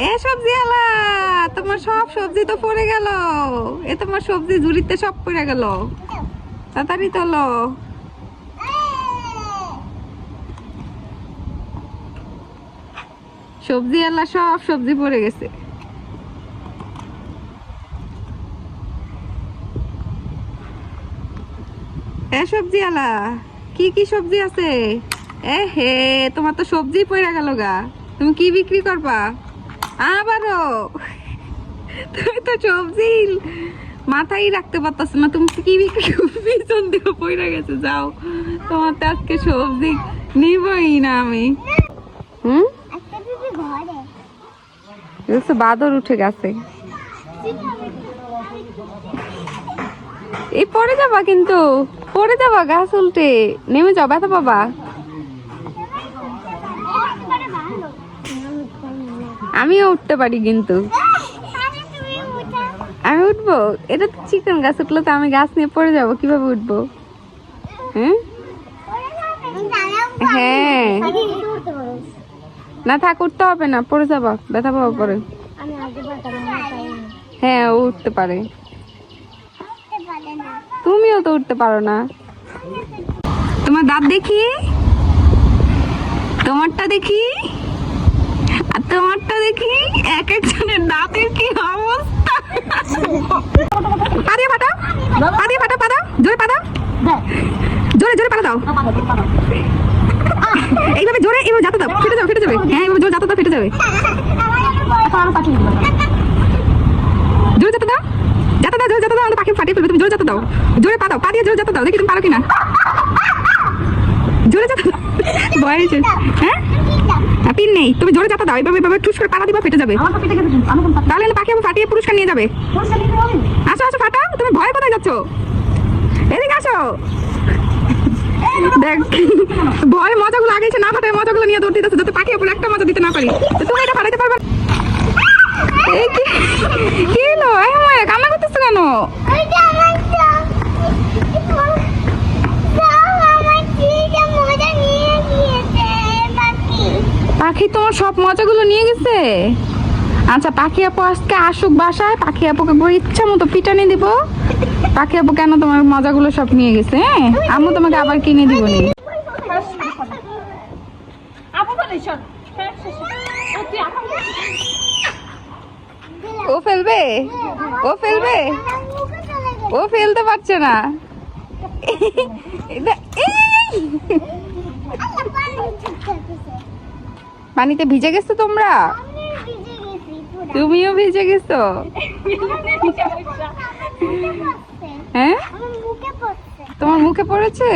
এ সবজি আলা, তোমার সব সবজি তো পড়ে গেল। এ তোমার সবজি ঝুড়িতে সব পড়ে গেল। তাড়াতাড়ি তোলো। সবজি আলা সব সবজি পড়ে গেছে। এ সবজি আলা, কি কি সবজি আছে? এ হে, তোমার তো সবজি পড়ে গেল গা। তুমি কি বিক্রি করবা আবারও? তুমি তো সবজি মাথায় রাখতে পারতাছ না, তুমি কি বিক্রি পিছন দিকে পড়ে গেছে। যাও, তোমার তো আজকে সবজি নিবই না আমি। বাদর উঠে গেছে। এই পড়ে যাবা, কিন্তু পড়ে যাবা, গাছ উল্টে নেমে যাও, ব্যথা পাবা। আমিও উঠতে পারি, কিন্তু আমি উঠবো? এটা তো চিকেন গাছ, উঠলে তো আমি গাছ নিয়ে পড়ে যাবো, কিভাবে উঠবো? হ্যাঁ, না থাক, উঠতে হবে না, পড়ে যাবা, ব্যথা পাবা পরে। হ্যাঁ, ও উঠতে পারে, তুমিও তো উঠতে পারো না। তোমার দাঁত দেখি, তোমারটা দেখি, আর তোমারটা দেখি। এক একজনের দাঁতের কি অবস্থা। পা দিয়ে পাঠাও, পা দিয়ে পাঠাও, পাঠাও, জোরে পাঠাও, জোরে জোরে পাঠা দাও। এইভাবে জোরে, এইভাবে যাতে দাও, ফেটে যাবে, ফেটে যাবে। হ্যাঁ, এইভাবে জোরে যাতে দাও, ফেটে যাবে। জোরে যাতে দাও, যাতে দাও, জোরে যাতে দাও, পাখি ফাটিয়ে ফেলবে। তুমি জোরে যাতে দাও, জোরে পা দাও, পা দিয়ে জোরে যাতে দাও, দেখি তুমি পারো কিনা। জোরে যাতে দাও, ভয় হয়েছে। হ্যাঁ, পিন নেই, তুমি জোরে যাতে দাও, এইভাবে এইভাবে ঠুস করে পাড়া দিবা, ফেটে যাবে। তাহলে পাখি ফাটিয়ে পুরস্কার নিয়ে যাবে। আসো আসো, ফাটাও, তুমি ভয় কোথায় যাচ্ছ? এদিকে আসো। দেখ, ভয় মজাগুলো আগে না ফাটায় মজাগুলো নিয়ে দৌড় দিতেছে, যাতে পাখি উপরে একটা মজা দিতে না পারি। তুমি এটা ফাটাইতে পারবে? কি হলো? কান্না করতেছো কেন? পাখি তোমার সব মজাগুলো নিয়ে গেছে? আচ্ছা, পাখি আপু আজকে আসুক বাসায়, পাখি আপুকে ইচ্ছা মতো পিটানি দিব। পাখি আপু কেন তোমার মজাগুলো সব নিয়ে গেছে? হ্যাঁ, আম্মু তোমাকে আবার কিনে দিব নি। ও ফেলবে, ও ফেলবে, ও ফেলতে পারছে না। পানিতে ভিজে গেছো তোমরা? তুমিও ভিজে গেছো? হ্যাঁ, তোমার মুখে পড়েছে?